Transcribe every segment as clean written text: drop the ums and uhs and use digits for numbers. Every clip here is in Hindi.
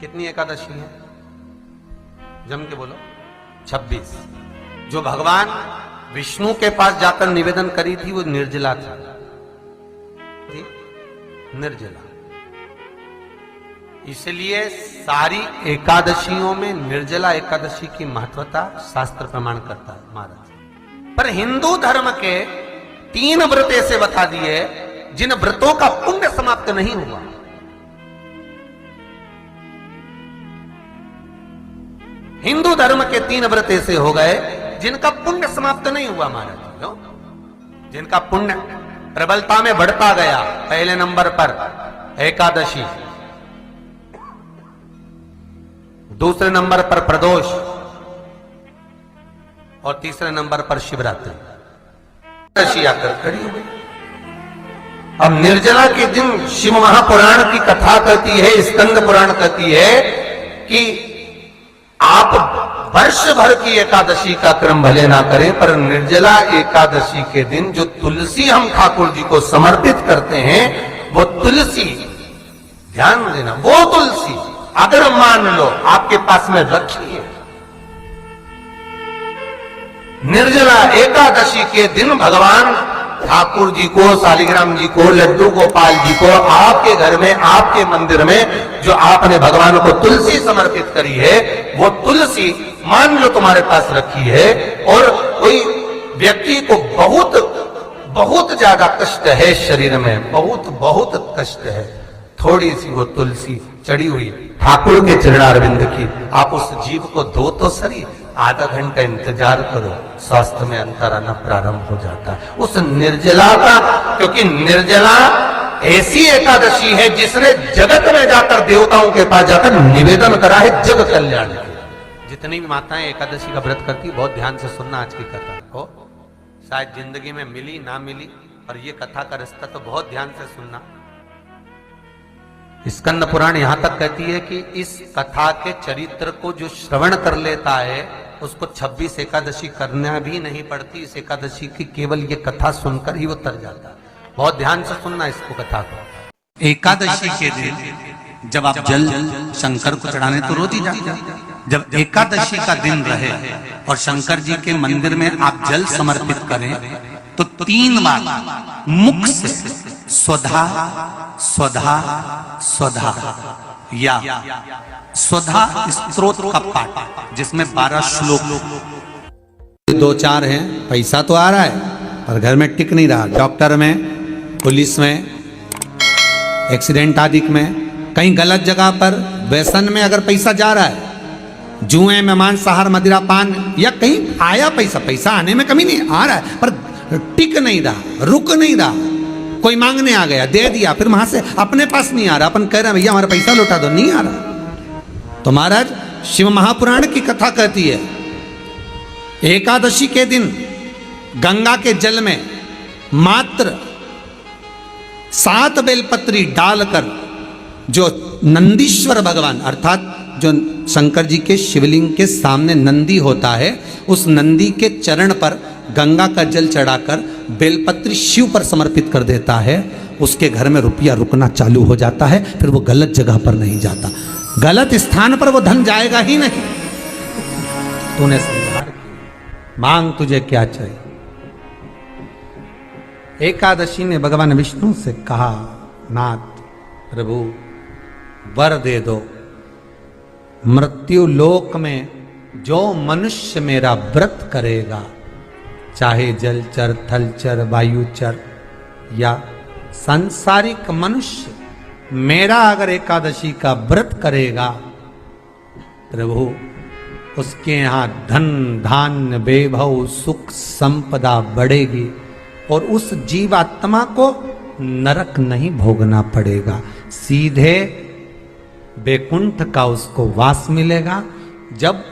कितनी एकादशी है? जम के बोलो। 26। जो भगवान विष्णु के पास जाकर निवेदन करी थी वो निर्जला थी, निर्जला। इसलिए सारी एकादशियों में निर्जला एकादशी की महत्वता शास्त्र प्रमाण करता है महाराज। पर हिंदू धर्म के 3 व्रत ऐसे बता दिए जिन व्रतों का पुण्य समाप्त नहीं हुआ। हिंदू धर्म के 3 व्रत ऐसे हो गए जिनका पुण्य समाप्त नहीं हुआ महाराज। क्यों? जिनका पुण्य प्रबलता में बढ़ता गया। पहले नंबर पर एकादशी, दूसरे नंबर पर प्रदोष और तीसरे नंबर पर शिवरात्रि। एकादशी आकर खड़ी हो गई। अब निर्जला के दिन शिव महापुराण की कथा कहती है, स्कंद पुराण कहती है कि आप वर्ष भर की एकादशी का क्रम भले ना करें, पर निर्जला एकादशी के दिन जो तुलसी हम ठाकुर जी को समर्पित करते हैं, वो तुलसी, ध्यान देना, वो तुलसी अगर मान लो आपके पास में रखी है, निर्जला एकादशी के दिन भगवान ठाकुर जी को, शालिग्राम जी को, लड्डू गोपाल जी को आपके घर में, आपके मंदिर में जो आपने भगवान को तुलसी समर्पित करी है, वो तुलसी मान लो तुम्हारे पास रखी है और कोई व्यक्ति को बहुत बहुत ज्यादा कष्ट है शरीर में, बहुत बहुत कष्ट है, थोड़ी सी वो तुलसी चढ़ी हुई ठाकुर के चरणारविंद की, आप उस जीव को दो तो सही, आधा घंटा इंतजार करो, स्वास्थ्य में अंतर आना प्रारंभ हो जाता है उस निर्जला का। क्योंकि निर्जला ऐसी एकादशी है जिसने जगत में जाकर, देवताओं के पास जाकर निवेदन करा है जग कल्याण के। जितनी भी माताएं एकादशी का व्रत करती, बहुत ध्यान से सुनना आज की कथा को, शायद जिंदगी में मिली ना मिली, और ये कथा का रिश्ता तो बहुत ध्यान से सुनना। स्कंद पुराण यहां तक कहती है कि इस कथा के चरित्र को जो श्रवण कर लेता है उसको 26 एकादशी करना भी नहीं पड़ती। इस एकादशी की केवल ये कथा सुनकर ही वो तर जाता है। बहुत ध्यान से सुनना इसको, कथा को। एकादशी के दिन जब आप जल शंकर को चढ़ाने तो रोज ही जाते, जब एकादशी का दिन रहे और शंकर जी के मंदिर में आप जल समर्पित करें तो 3 बार मुख से स्वधा स्वधा स्वधा या स्वधा स्तोत्र का पाठ, जिसमें 12 श्लोक, 2-4 हैं। पैसा तो आ रहा है पर घर में टिक नहीं रहा, डॉक्टर में, पुलिस में, एक्सीडेंट आदि में, कहीं गलत जगह पर, व्यसन में अगर पैसा जा रहा है, जुए में, मांसाहार, मदिरा पान, या कहीं आया पैसा, पैसा आने में कमी नहीं, आ रहा है पर टिक नहीं रहा, रुक नहीं रहा। कोई मांगने आ गया, दे दिया, फिर वहां से अपने पास नहीं आ रहा, अपन कह रहे हैं भैया हमारा पैसा लौटा दो, नहीं आ रहा। तो महाराज शिव महापुराण की कथा कहती है एकादशी के दिन गंगा के जल में मात्र 7 बेलपत्री डालकर, जो नंदीश्वर भगवान अर्थात जो शंकर जी के शिवलिंग के सामने नंदी होता है, उस नंदी के चरण पर गंगा का जल चढ़ाकर बेलपत्री शिव पर समर्पित कर देता है, उसके घर में रुपया रुकना चालू हो जाता है, फिर वो गलत जगह पर नहीं जाता, गलत स्थान पर वो धन जाएगा ही नहीं। तूने समझा, मांग तुझे क्या चाहिए। एकादशी ने भगवान विष्णु से कहा, नाथ प्रभु वर दे दो, मृत्यु लोक में जो मनुष्य मेरा व्रत करेगा, चाहे जलचर, थलचर, वायुचर या सांसारिक मनुष्य, मेरा अगर एकादशी का व्रत करेगा, प्रभु उसके यहां धन धान्य वैभव सुख संपदा बढ़ेगी और उस जीवात्मा को नरक नहीं भोगना पड़ेगा, सीधे वैकुंठ का उसको वास मिलेगा। जब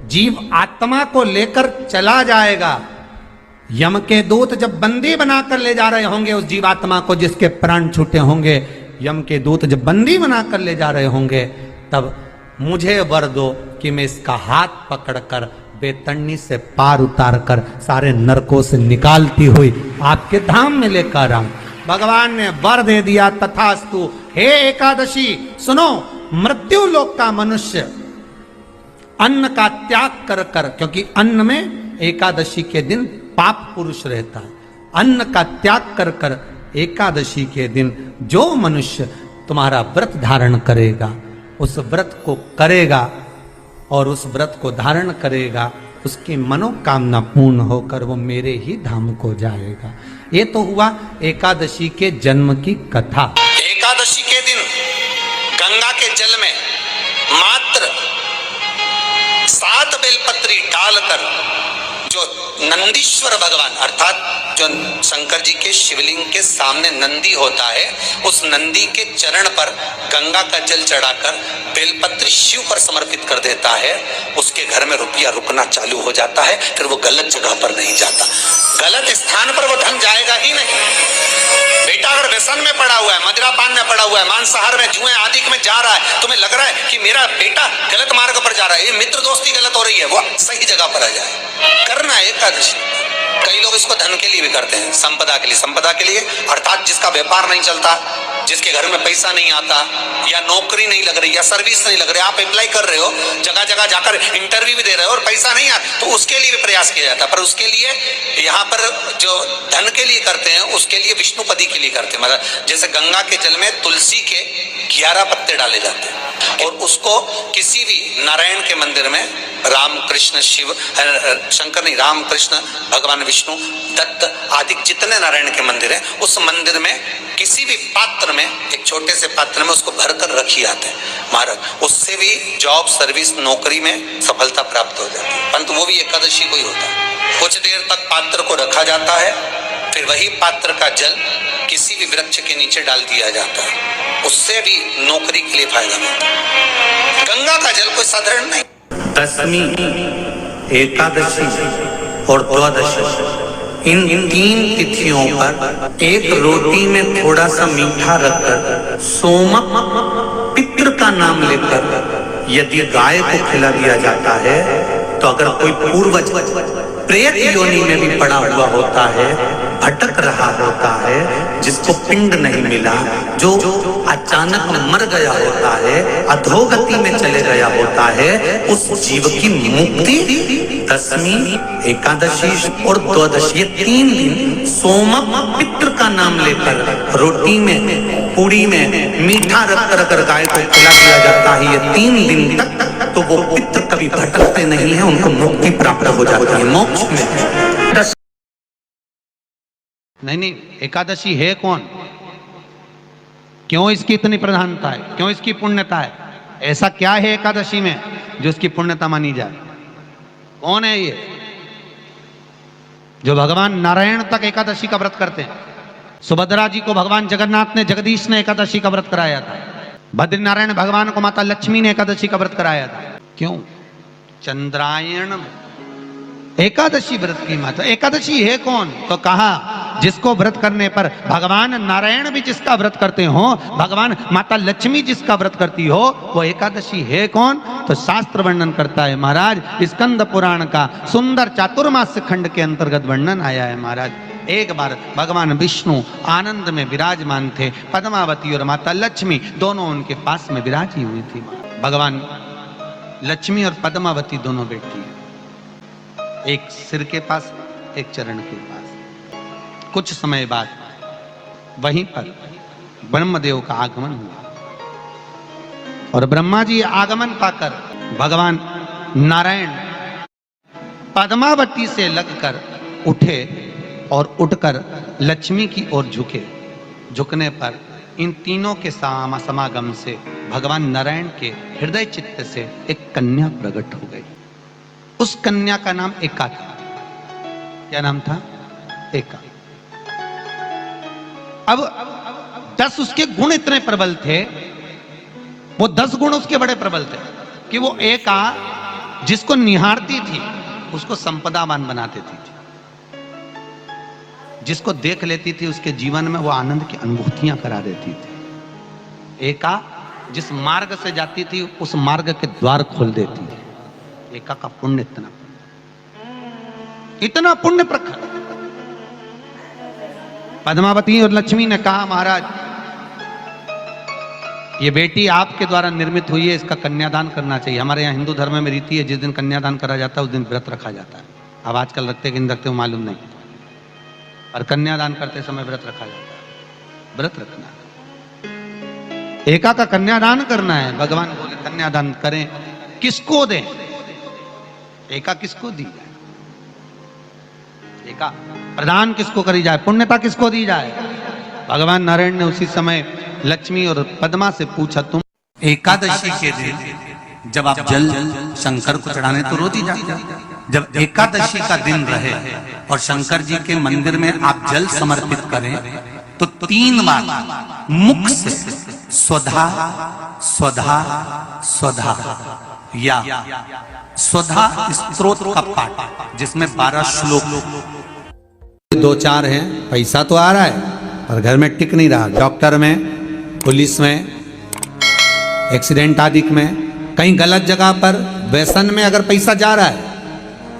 जीव आत्मा को लेकर चला जाएगा, यम के दूत जब बंदी बनाकर ले जा रहे होंगे उस जीवात्मा को जिसके प्राण छूटे होंगे, यम के दूत जब बंदी बनाकर ले जा रहे होंगे, तब मुझे वर दो कि मैं इसका हाथ पकड़कर बेतन्नी से पार उतार कर सारे नरकों से निकालती हुई आपके धाम में लेकर आऊं। भगवान ने वर दे दिया, तथास्तु। हे एकादशी सुनो, मृत्यु लोक का मनुष्य अन्न का त्याग कर कर, क्योंकि अन्न में एकादशी के दिन पाप पुरुष रहता है, अन्न का त्याग कर कर एकादशी के दिन जो मनुष्य तुम्हारा व्रत धारण करेगा, उस व्रत को करेगा और उस व्रत को धारण करेगा, उसकी मनोकामना पूर्ण होकर वो मेरे ही धाम को जाएगा। ये तो हुआ एकादशी के जन्म की कथा। एकादशी के दिन गंगा के जल में मात्र 7 बेलपत्री डालकर जो नंदीश्वर भगवान अर्थात जो शंकर जी के शिवलिंग के सामने नंदी होता है, उस नंदी के चरण पर गंगा का जल चढ़ाकर बेलपत्री शिव पर समर्पित कर देता है, उसके घर में रुपया रुकना चालू हो जाता है। फिर वो गलत जगह पर नहीं जाता, गलत स्थान पर वो धन जाएगा ही नहीं। बेटा अगर व्यसन में पड़ा हुआ है, मदिरा पान में पड़ा हुआ है, मांसाहार में, जुए आदि में जा रहा है, तुम्हें लग रहा है कि मेरा बेटा गलत मार्ग पर जा रहा है, ये मित्र दोस्ती गलत हो रही है, वो सही जगह पर आ जाए। करना है एकादशी। कई लोग इसको धन के लिए भी करते हैं, संपदा के लिए। संपदा के लिए अर्थात जिसका व्यापार नहीं चलता, जिसके घर में पैसा नहीं आता, या नौकरी नहीं लग रही, या सर्विस नहीं लग रही, आप अप्लाई कर रहे हो, जगह जगह जाकर इंटरव्यू भी दे रहे हो और पैसा नहीं आता, तो उसके लिए भी प्रयास किया जाता है। पर उसके लिए यहाँ पर जो धन के लिए करते हैं, उसके लिए विष्णुपदी के लिए करते हैं। मतलब जैसे गंगा के जल में तुलसी के 11 पत्ते डाले जाते हैं और उसको किसी भी नारायण के मंदिर में, राम कृष्ण शिव शंकर नहीं, राम कृष्ण भगवान विष्णु दत्त आदि जितने नारायण के मंदिर हैं, उस मंदिर में किसी भी पात्र में, एक छोटे से पात्र में उसको भरकर रखी जाते हैं महाराज। उससे भी जॉब सर्विस नौकरी में सफलता प्राप्त हो जाती है। परंतु वो भी एकादशी को ही होता है। कुछ देर तक पात्र को रखा जाता है, फिर वही पात्र का जल किसी भी वृक्ष के नीचे डाल दिया जाता है, उससे भी नौकरी के लिए फायदा मिलता है। गंगा का जल कोई साधारण नहीं। दशमी, एकादशी और द्वादशी, इन 3 तिथियों पर एक रोटी में थोड़ा सा मीठा रखकर सोमक पितृ का नाम लेकर यदि गाय को खिला दिया जाता है, तो अगर कोई पूर्वज प्रेत योनि में भी पड़ा हुआ होता है, भटक रहा होता है, जिसको पिंड नहीं मिला, जो अचानक मर गया होता है, अधोगति में चले गया होता है, उस जीव की मुक्ति दशमी, एकादशी और द्वादशी, ये 3 दिन सोमक पितृ का नाम लेकर रोटी में, पूड़ी में मीठा रखकर अगर गाय को खिला दिया जाता है ये 3 दिन तक, तो वो पितृ कभी भटकते नहीं है, उनको मुक्ति प्राप्त हो जाती है, मोक्ष में। नहीं, एकादशी है कौन, क्यों इसकी इतनी प्रधानता है, क्यों इसकी पुण्यता है, ऐसा क्या है एकादशी में जो इसकी पुण्यता मानी जाए? कौन है ये जो भगवान नारायण तक एकादशी का व्रत करते हैं? सुभद्रा जी को भगवान जगन्नाथ ने, जगदीश ने एकादशी का व्रत कराया था। बद्रीनारायण भगवान को माता लक्ष्मी ने एकादशी का व्रत कराया था। क्यों? चंद्रायण एकादशी व्रत की माता। एकादशी है कौन? तो कहा जिसको व्रत करने पर भगवान नारायण भी जिसका व्रत करते हो, भगवान माता लक्ष्मी जिसका व्रत करती हो, वो एकादशी है कौन? तो शास्त्र वर्णन करता है महाराज, स्कंद पुराण का सुंदर चातुर्मास्य खंड के अंतर्गत वर्णन आया है महाराज। एक बार भगवान विष्णु आनंद में विराजमान थे, पद्मावती और माता लक्ष्मी दोनों उनके पास में विराजी हुई थी। भगवान लक्ष्मी और पद्मावती दोनों बैठी, एक सिर के पास, एक चरण के पास। कुछ समय बाद वहीं पर ब्रह्मदेव का आगमन हुआ और ब्रह्मा जी आगमन पाकर भगवान नारायण पद्मावती से लगकर उठे और उठकर लक्ष्मी की ओर झुके। झुकने पर इन तीनों के समागम से भगवान नारायण के हृदय चित्त से एक कन्या प्रकट हो गई। उस कन्या का नाम एका था। क्या नाम था? एका। अब 10 उसके गुण इतने प्रबल थे, वो 10 गुण उसके बड़े प्रबल थे कि वो एका जिसको निहारती थी उसको संपदावान बना देती थी, जिसको देख लेती थी उसके जीवन में वो आनंद की अनुभूतियां करा देती थी। एका जिस मार्ग से जाती थी उस मार्ग के द्वार खोल देती थी। एका का पुण्य इतना पुण्य प्रखर। पद्मावती और लक्ष्मी ने कहा महाराज ये बेटी आपके द्वारा निर्मित हुई है, इसका कन्यादान करना चाहिए। हमारे यहाँ हिंदू धर्म में रीति है, जिस दिन कन्यादान करा जाता है उस दिन व्रत रखा जाता है। अब आजकल रखते कि नहीं रखते वो मालूम नहीं, और कन्यादान करते समय व्रत रखा जाता है। व्रत रखना, एका का कन्यादान करना है। भगवान बोले कन्यादान करें, किसको दें? एका किसको दी जाए? एका प्रदान किसको करी जाए? पुण्यता किसको दी जाए? भगवान नारायण ने उसी समय लक्ष्मी और पद्मा से पूछा, तुम एकादशी के दिन जब आप जल शंकर को चढ़ाने तो रोज ही जाते। जब एकादशी का दिन रहे और शंकर जी के मंदिर में आप जल समर्पित करें तो 3 बार मुख से स्वधा स्वधा स्वधा या स्वधा स्तोत्र का पाठ, जिसमें 12 श्लोक 2-4 हैं। पैसा तो आ रहा है पर घर में टिक नहीं रहा। डॉक्टर में, पुलिस में, एक्सीडेंट आदि में, कहीं गलत जगह पर व्यसन में अगर पैसा जा रहा है,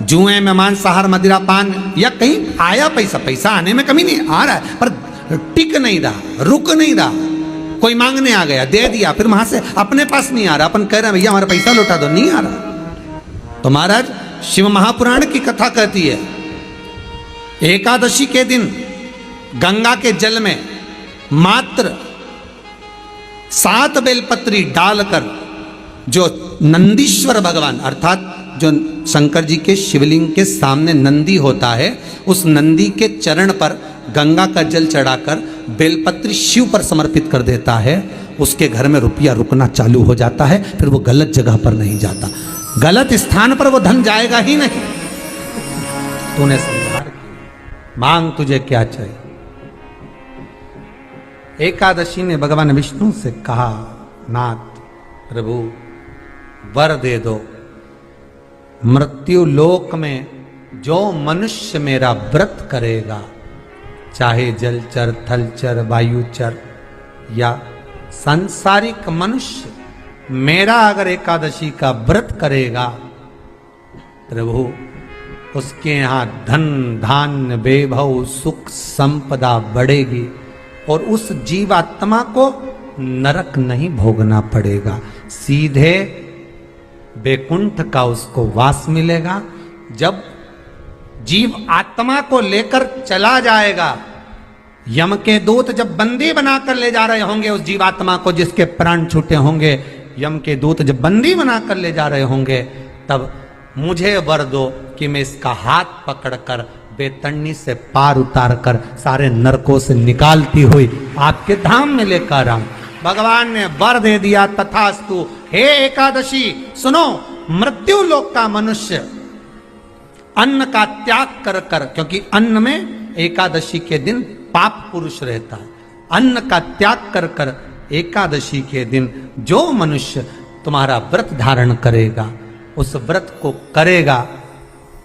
जुए में, मांसाहार, मदिरा पान, या कहीं आया पैसा आने में कमी नहीं, आ रहा है पर टिक नहीं रहा, रुक नहीं रहा। कोई मांगने आ गया, दे दिया, फिर वहां से अपने पास नहीं आ रहा, अपन कह रहे हैं भैया हमारा पैसा लौटा दो, नहीं आ रहा। तो महाराज शिव महापुराण की कथा कहती है, एकादशी के दिन गंगा के जल में मात्र 7 बेलपत्री डालकर जो नंदीश्वर भगवान अर्थात जो शंकर जी के शिवलिंग के सामने नंदी होता है, उस नंदी के चरण पर गंगा का जल चढ़ाकर बेलपत्री शिव पर समर्पित कर देता है, उसके घर में रुपया रुकना चालू हो जाता है। फिर वो गलत जगह पर नहीं जाता, गलत स्थान पर वो धन जाएगा ही नहीं। तूने संहार किया, मांग तुझे क्या चाहिए। एकादशी ने भगवान विष्णु से कहा, नाथ प्रभु वर दे दो, मृत्यु लोक में जो मनुष्य मेरा व्रत करेगा, चाहे जलचर, थलचर, वायुचर या सांसारिक मनुष्य, मेरा अगर एकादशी का व्रत करेगा, प्रभु उसके यहाँ धन धान्य वैभव सुख संपदा बढ़ेगी और उस जीवात्मा को नरक नहीं भोगना पड़ेगा, सीधे बैकुंठ का उसको वास मिलेगा। जब जीव आत्मा को लेकर चला जाएगा, यम के दूत जब बंदी बनाकर ले जा रहे होंगे उस जीवात्मा को जिसके प्राण छूटे होंगे, यम के दूत जब बंदी बनाकर ले जा रहे होंगे, तब मुझे वर दो कि मैं इसका हाथ पकड़कर बेतन्नी से पार उतार कर सारे नरकों से निकालती हुई आपके धाम में लेकर आऊं। भगवान ने वर दे दिया, तथास्तु। हे एकादशी सुनो, मृत्यु लोक का मनुष्य अन्न का त्याग कर कर, क्योंकि अन्न में एकादशी के दिन पाप पुरुष रहता है, अन्न का त्याग कर कर एकादशी के दिन जो मनुष्य तुम्हारा व्रत धारण करेगा, उस व्रत को करेगा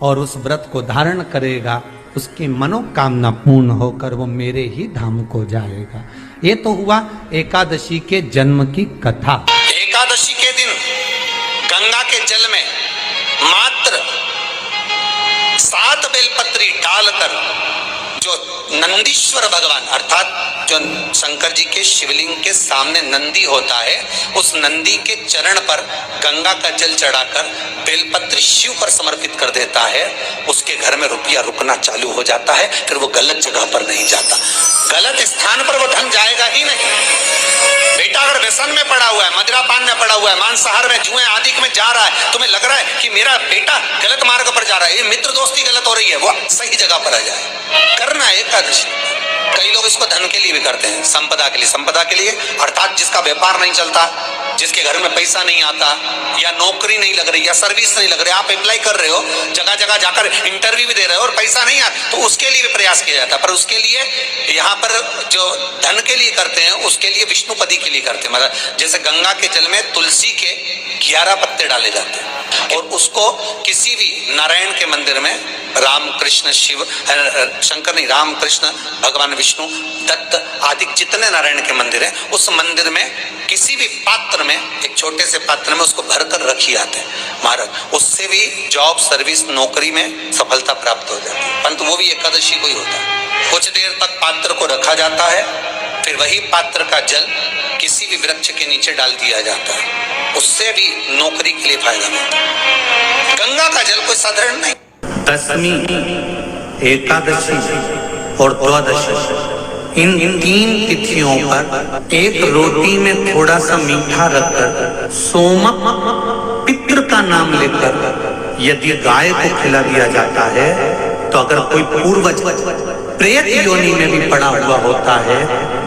और उस व्रत को धारण करेगा, उसकी मनोकामना पूर्ण होकर वो मेरे ही धाम को जाएगा। ये तो हुआ एकादशी के जन्म की कथा। एकादशी के दिन गंगा के जल में मात्र 7 बेलपत्री डालकर जो नंदीश्वर भगवान अर्थात जो शंकर जी के शिवलिंग के सामने नंदी होता है, उस नंदी के चरण पर गंगा का जल चढ़ाकर बेलपत्री शिव पर समर्पित कर देता है, उसके घर में रुपया रुकना चालू हो जाता है। फिर वो गलत जगह पर नहीं जाता, गलत स्थान पर वो धन जाएगा ही नहीं। बेटा अगर व्यसन में पड़ा हुआ है, मदिरा पान में पड़ा हुआ है, मांसाहार में, जुए आदि में जा रहा है, तुम्हें लग रहा है कि मेरा बेटा गलत मार्ग पर जा रहा है, ये मित्र दोस्ती गलत हो रही है, वो सही जगह पर आ जाए। करना है एकादशी। कई लोग इसको धन के लिए भी करते हैं, संपदा के लिए। संपदा के लिए अर्थात जिसका व्यापार नहीं चलता, जिसके घर में पैसा नहीं आता, या नौकरी नहीं लग रही, या सर्विस नहीं लग रही, आप अप्लाई कर रहे हो, जगह जगह जाकर इंटरव्यू भी दे रहे हो और पैसा नहीं आता, तो उसके लिए भी प्रयास किया जाता है। पर उसके लिए यहाँ पर जो धन के लिए करते हैं, उसके लिए विष्णुपदी के लिए करते हैं। मतलब जैसे गंगा के जल में तुलसी के 11 पत्ते डाले जाते हैं और उसको किसी भी नारायण के मंदिर में, राम कृष्ण शिव शंकर नहीं, राम कृष्ण भगवान विष्णु दत्त आदि जितने नारायण के मंदिर हैं, उस मंदिर में किसी भी पात्र में, एक छोटे से पात्र में उसको भरकर रखी जाते हैं महाराज। उससे भी जॉब सर्विस नौकरी में सफलता प्राप्त हो जाती है। परंतु वो भी एकादशी को ही होता है। कुछ देर तक पात्र को रखा जाता है, फिर वही पात्र का जल किसी भी वृक्ष के नीचे डाल दिया जाता है, उससे भी नौकरी के लिए फायदा मिलता है। गंगा का जल कोई साधारण नहीं। दशमी, एकादशी और द्वादशी, इन 3 तिथियों पर एक रोटी में थोड़ा सा मीठा रखकर सोमक पितृ का नाम लेकर यदि गाय को खिला दिया जाता है तो अगर कोई पूर्वज प्रेत योनि में भी पड़ा हुआ होता है,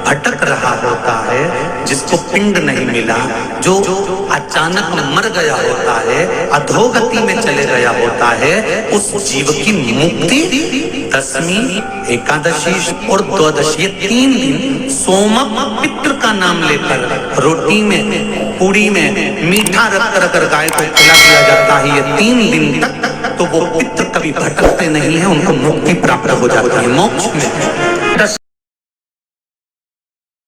भटक रहा होता है, जिसको पिंड नहीं मिला, जो अचानक मर गया होता है, अधोगति में चले गया होता है, उस जीव की मुक्ति दशमी, एकादशी और द्वादशी, 3 दिन सोमक पितृ का नाम लेकर रोटी में, पूड़ी में मीठा रखकर अगर गाय को खिला दिया जाता है ये 3 दिन तक, तो वो पितृ कभी भटकते नहीं है, उनको मुक्ति प्राप्त हो जाती है, मोक्ष में।